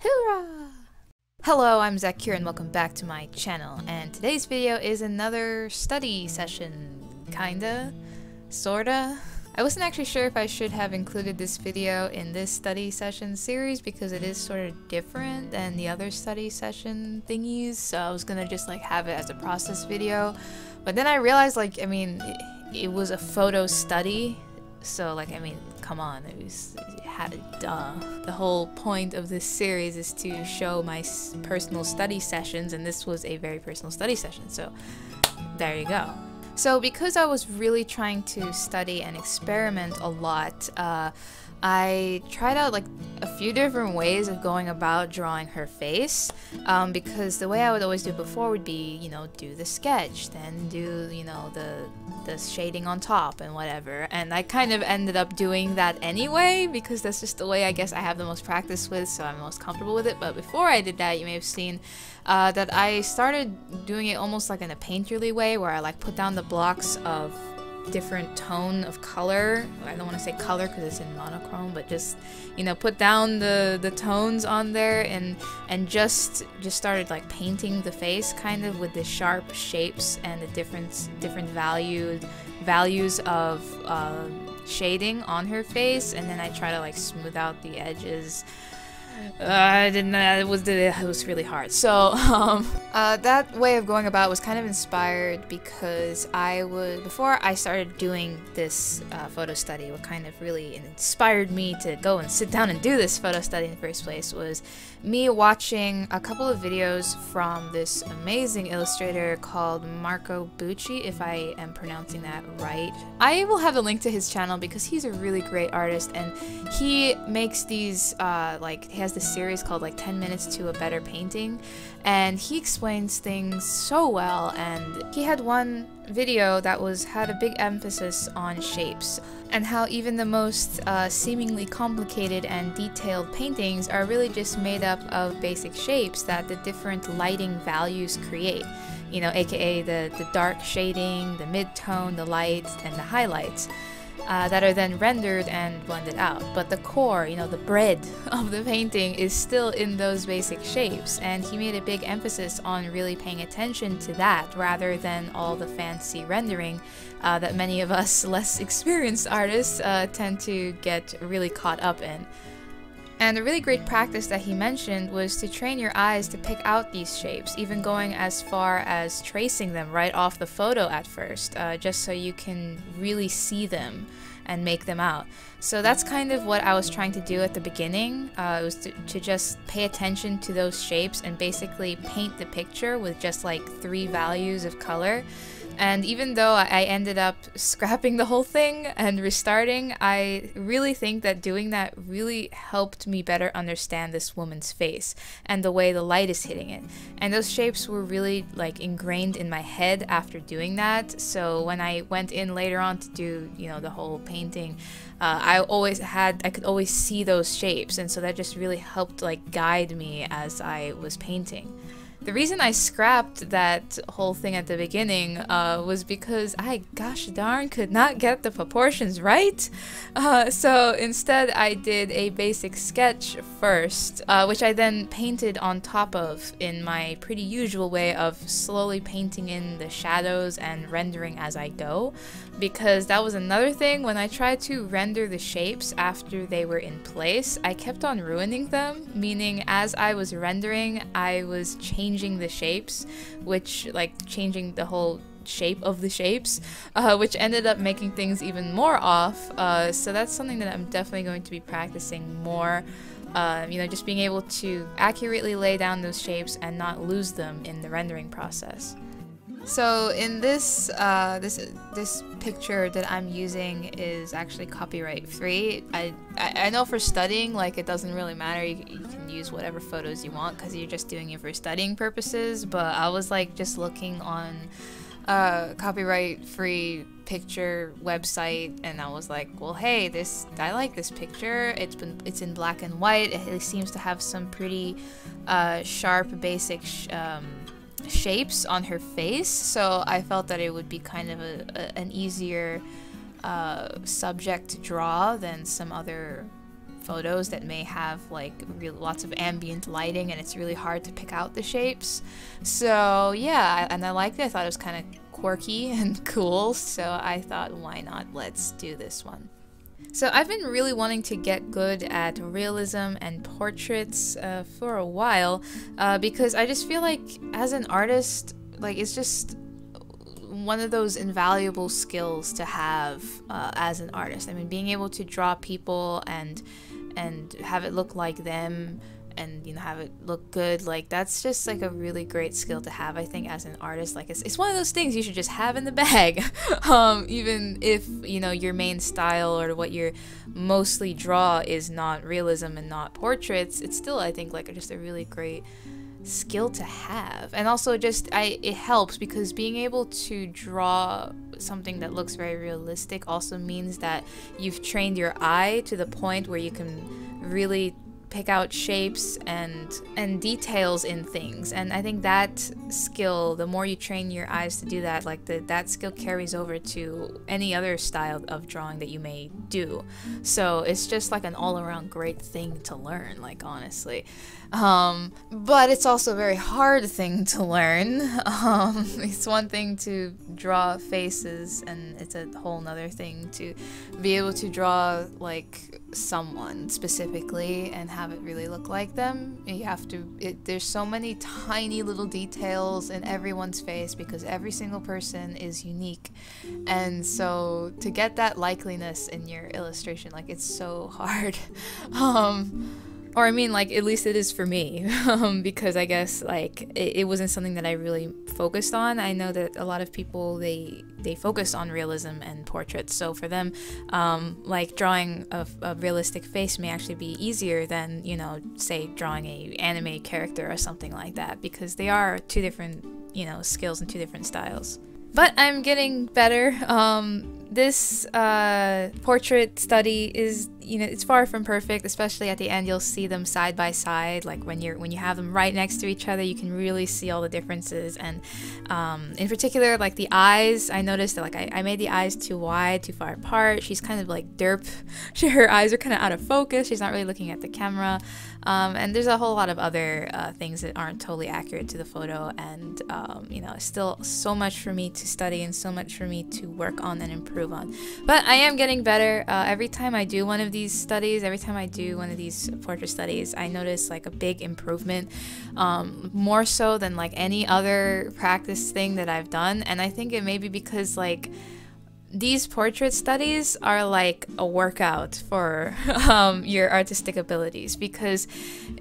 Hoorah! Hello, I'm Zaccura and welcome back to my channel, and today's video is another study session, kinda, sorta. I wasn't actually sure if I should have included this video in this study session series because it is sort of different than the other study session thingies, so I was gonna just like have it as a process video, but then I realized it was a photo study, so come on, duh. The whole point of this series is to show my personal study sessions, and this was a very personal study session, so there you go. So because I was really trying to study and experiment a lot, I tried out like a few different ways of going about drawing her face, because the way I would always do before would be, do the sketch, then do, the shading on top and whatever, and I kind of ended up doing that anyway because that's just the way I guess I have the most practice with, so I'm most comfortable with it. But before I did that, you may have seen that I started doing it almost like in a painterly way, where I like put down the blocks of different tone of color. I don't want to say color because it's in monochrome, but just put down the tones on there and just started like painting the face kind of with the sharp shapes and the different values of shading on her face, and then I try to like smooth out the edges. It was really hard. So that way of going about was kind of inspired because before I started doing this photo study, what kind of really inspired me to go and sit down and do this photo study in the first place was me watching a couple of videos from this amazing illustrator called Bucci, if I am pronouncing that right. I will have a link to his channel because he's a really great artist, and he makes these he has this series called like 10 minutes to a better painting, and he explains things so well. And he had one video that had a big emphasis on shapes and how even the most seemingly complicated and detailed paintings are really just made up of basic shapes that the different lighting values create, aka the dark shading, the mid-tone, the lights, and the highlights. That are then rendered and blended out. But the core, the bread of the painting is still in those basic shapes, and he made a big emphasis on really paying attention to that rather than all the fancy rendering that many of us less experienced artists tend to get really caught up in. And a really great practice that he mentioned was to train your eyes to pick out these shapes, even going as far as tracing them right off the photo at first, just so you can really see them and make them out. So that's kind of what I was trying to do at the beginning. It was to just pay attention to those shapes and basically paint the picture with just like 3 values of color. And even though I ended up scrapping the whole thing and restarting, I really think that doing that really helped me better understand this woman's face and the way the light is hitting it. And those shapes were really like ingrained in my head after doing that. So when I went in later on to do, the whole painting, I could always see those shapes, and so that just really helped like guide me as I was painting. The reason I scrapped that whole thing at the beginning was because I, gosh darn, could not get the proportions right. So instead I did a basic sketch first, which I then painted on top of in my pretty usual way of slowly painting in the shadows and rendering as I go. Because that was another thing, when I tried to render the shapes after they were in place, I kept on ruining them, meaning as I was rendering, I was changing the shapes, which changing the whole shape of the shapes, which ended up making things even more off. So that's something that I'm definitely going to be practicing more. Just being able to accurately lay down those shapes and not lose them in the rendering process. So in this this picture that I'm using is actually copyright free. I know for studying, it doesn't really matter. You can use whatever photos you want because you're just doing it for studying purposes. But I was just looking on copyright free picture website, and I was like, well, hey, I like this picture. It's in black and white. It seems to have some pretty sharp basic shapes on her face, so I felt that it would be kind of an easier subject to draw than some other photos that may have like lots of ambient lighting and it's really hard to pick out the shapes. So yeah, and I liked it. I thought it was kind of quirky and cool, so I thought, why not? Let's do this one. So I've been really wanting to get good at realism and portraits for a while, because I just feel like as an artist, like it's just one of those invaluable skills to have as an artist. I mean, being able to draw people and have it look like them, and you know, have it look good, like that's just like a really great skill to have, I think, as an artist. Like it's one of those things you should just have in the bag. Even if, you know, your main style or what you mostly draw is not realism and not portraits, it's still, I think, like just a really great skill to have. And also just it helps because being able to draw something that looks very realistic also means that you've trained your eye to the point where you can really pick out shapes and details in things. And I think that skill, the more you train your eyes to do that, like that skill carries over to any other style of drawing that you may do. So it's just like an all-around great thing to learn, like, honestly. But it's also a very hard thing to learn. It's one thing to draw faces, and it's a whole nother thing to be able to draw like someone specifically and have it really look like them. You have to, there's so many tiny little details in everyone's face because every single person is unique, and so to get that likeliness in your illustration, like, it's so hard. Or I mean, like, at least it is for me, because I guess, like, it wasn't something that I really focused on. I know that a lot of people, they focus on realism and portraits, so for them, like, drawing a realistic face may actually be easier than, you know, say, drawing a anime character or something like that, because they are two different, you know, skills and two different styles. But I'm getting better. This portrait study is, you know, it's far from perfect, especially at the end. You'll see them side by side, like when you have them right next to each other, you can really see all the differences. And in particular, like the eyes, I noticed that, like, I made the eyes too wide, too far apart. She's kind of like derp. Her eyes are kind of out of focus. She's not really looking at the camera. And there's a whole lot of other things that aren't totally accurate to the photo, and you know, still so much for me to study and so much for me to work on and improve on. But I am getting better. Every time I do one of these studies, every time I do one of these portrait studies, I notice like a big improvement, more so than like any other practice thing that I've done. And I think it may be because, like, these portrait studies are like a workout for your artistic abilities, because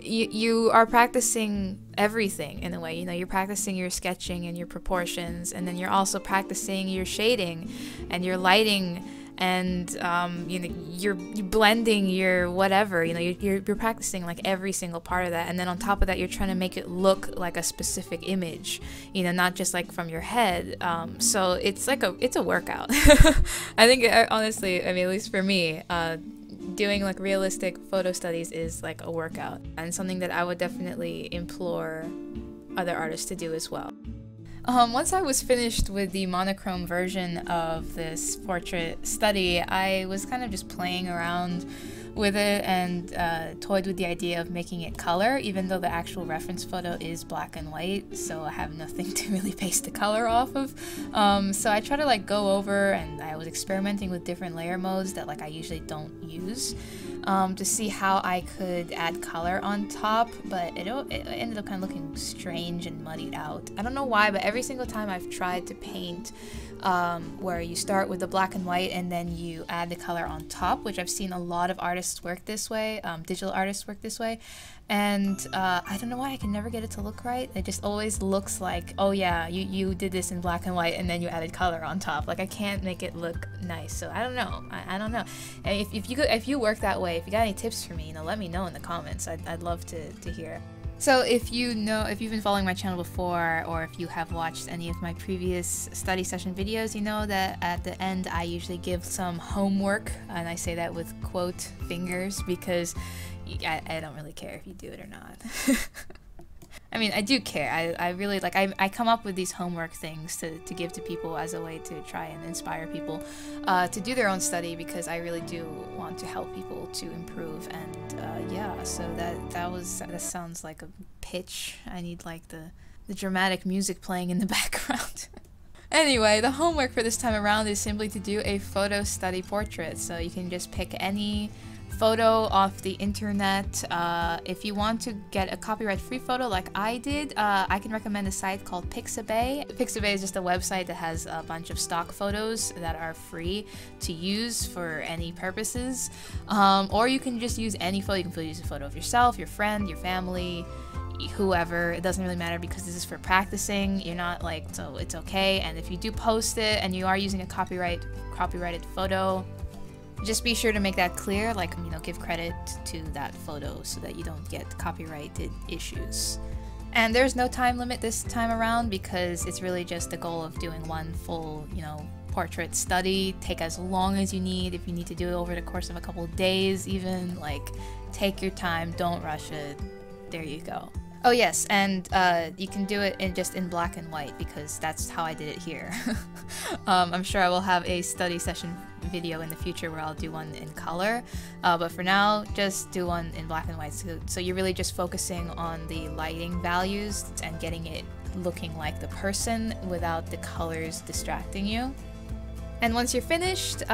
you are practicing everything in a way. You know, you're practicing your sketching and your proportions, and then you're also practicing your shading and your lighting, and you know, you're blending your whatever, you know, you're practicing like every single part of that. And then on top of that, you're trying to make it look like a specific image, you know, not just like from your head. So it's like it's a workout. I think, honestly, I mean, at least for me, doing like realistic photo studies is like a workout, and something that I would definitely implore other artists to do as well. Once I was finished with the monochrome version of this portrait study, I was kind of just playing around with it and toyed with the idea of making it color, even though the actual reference photo is black and white, so I have nothing to really base the color off of. So I try to like go over, and I was experimenting with different layer modes that like I usually don't use, to see how I could add color on top, but it ended up kind of looking strange and muddied out. I don't know why, but every single time I've tried to paint where you start with the black and white and then you add the color on top, which I've seen a lot of artists work this way, digital artists work this way, and I don't know why I can never get it to look right. It just always looks like, oh yeah, you did this in black and white and then you added color on top. Like, I can't make it look nice, so I don't know. I don't know. And if you work that way, if you got any tips for me, you know, let me know in the comments. I'd love to hear. So if you've been following my channel before, or if you have watched any of my previous study session videos, you know that at the end I usually give some homework, and I say that with quote fingers because I don't really care if you do it or not. I mean, I do care. I really, like, I come up with these homework things to give to people as a way to try and inspire people to do their own study, because I really do want to help people to improve and yeah, so that sounds like a pitch. I need like the dramatic music playing in the background. Anyway, the homework for this time around is simply to do a photo study portrait. So you can just pick any photo off the internet. If you want to get a copyright-free photo like I did, I can recommend a site called Pixabay. Pixabay is just a website that has a bunch of stock photos that are free to use for any purposes. Or you can just use any photo. You can use a photo of yourself, your friend, your family, whoever. It doesn't really matter because this is for practicing. You're not like, so it's okay. And if you do post it and you are using a copyrighted photo, just be sure to make that clear, like, you know, give credit to that photo so that you don't get copyrighted issues. And there's no time limit this time around because it's really just the goal of doing one full, you know, portrait study. Take as long as you need. If you need to do it over the course of a couple of days even, like, take your time, don't rush it. There you go. Oh yes, and you can do it just in black and white because that's how I did it here. I'm sure I will have a study session video in the future where I'll do one in color, but for now, just do one in black and white. So you're really just focusing on the lighting values and getting it looking like the person without the colors distracting you. And once you're finished,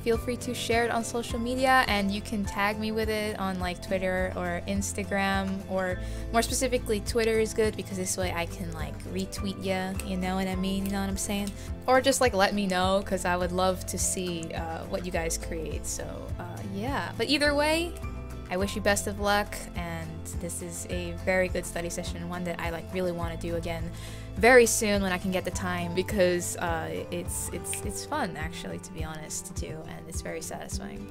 feel free to share it on social media, and you can tag me with it on like Twitter or Instagram, or more specifically Twitter is good because this way I can like retweet you know what I mean, you know what I'm saying? Or just like let me know because I would love to see what you guys create, so yeah. But either way, I wish you best of luck, and this is a very good study session, one that I like really want to do again very soon when I can get the time, because it's fun actually, to be honest, to do, and it's very satisfying.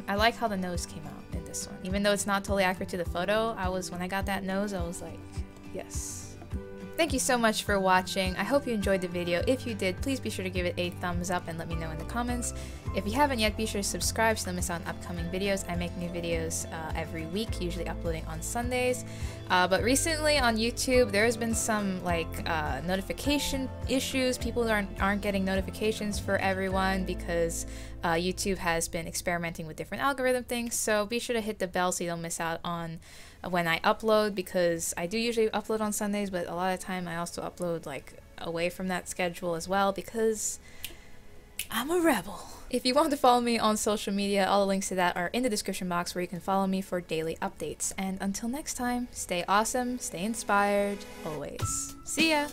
I like how the nose came out in this one, even though it's not totally accurate to the photo. When I got that nose, I was like, yes. Thank you so much for watching. I hope you enjoyed the video. If you did, please be sure to give it a thumbs up and let me know in the comments. If you haven't yet, be sure to subscribe so you don't miss out on upcoming videos. I make new videos every week, usually uploading on Sundays. But recently on YouTube, there's been some like notification issues. People aren't getting notifications for everyone because YouTube has been experimenting with different algorithm things. So be sure to hit the bell so you don't miss out on when I upload, because I do usually upload on Sundays, but a lot of the time I also upload like away from that schedule as well because I'm a rebel. If you want to follow me on social media, all the links to that are in the description box where you can follow me for daily updates. And until next time, stay awesome, stay inspired, always. See ya!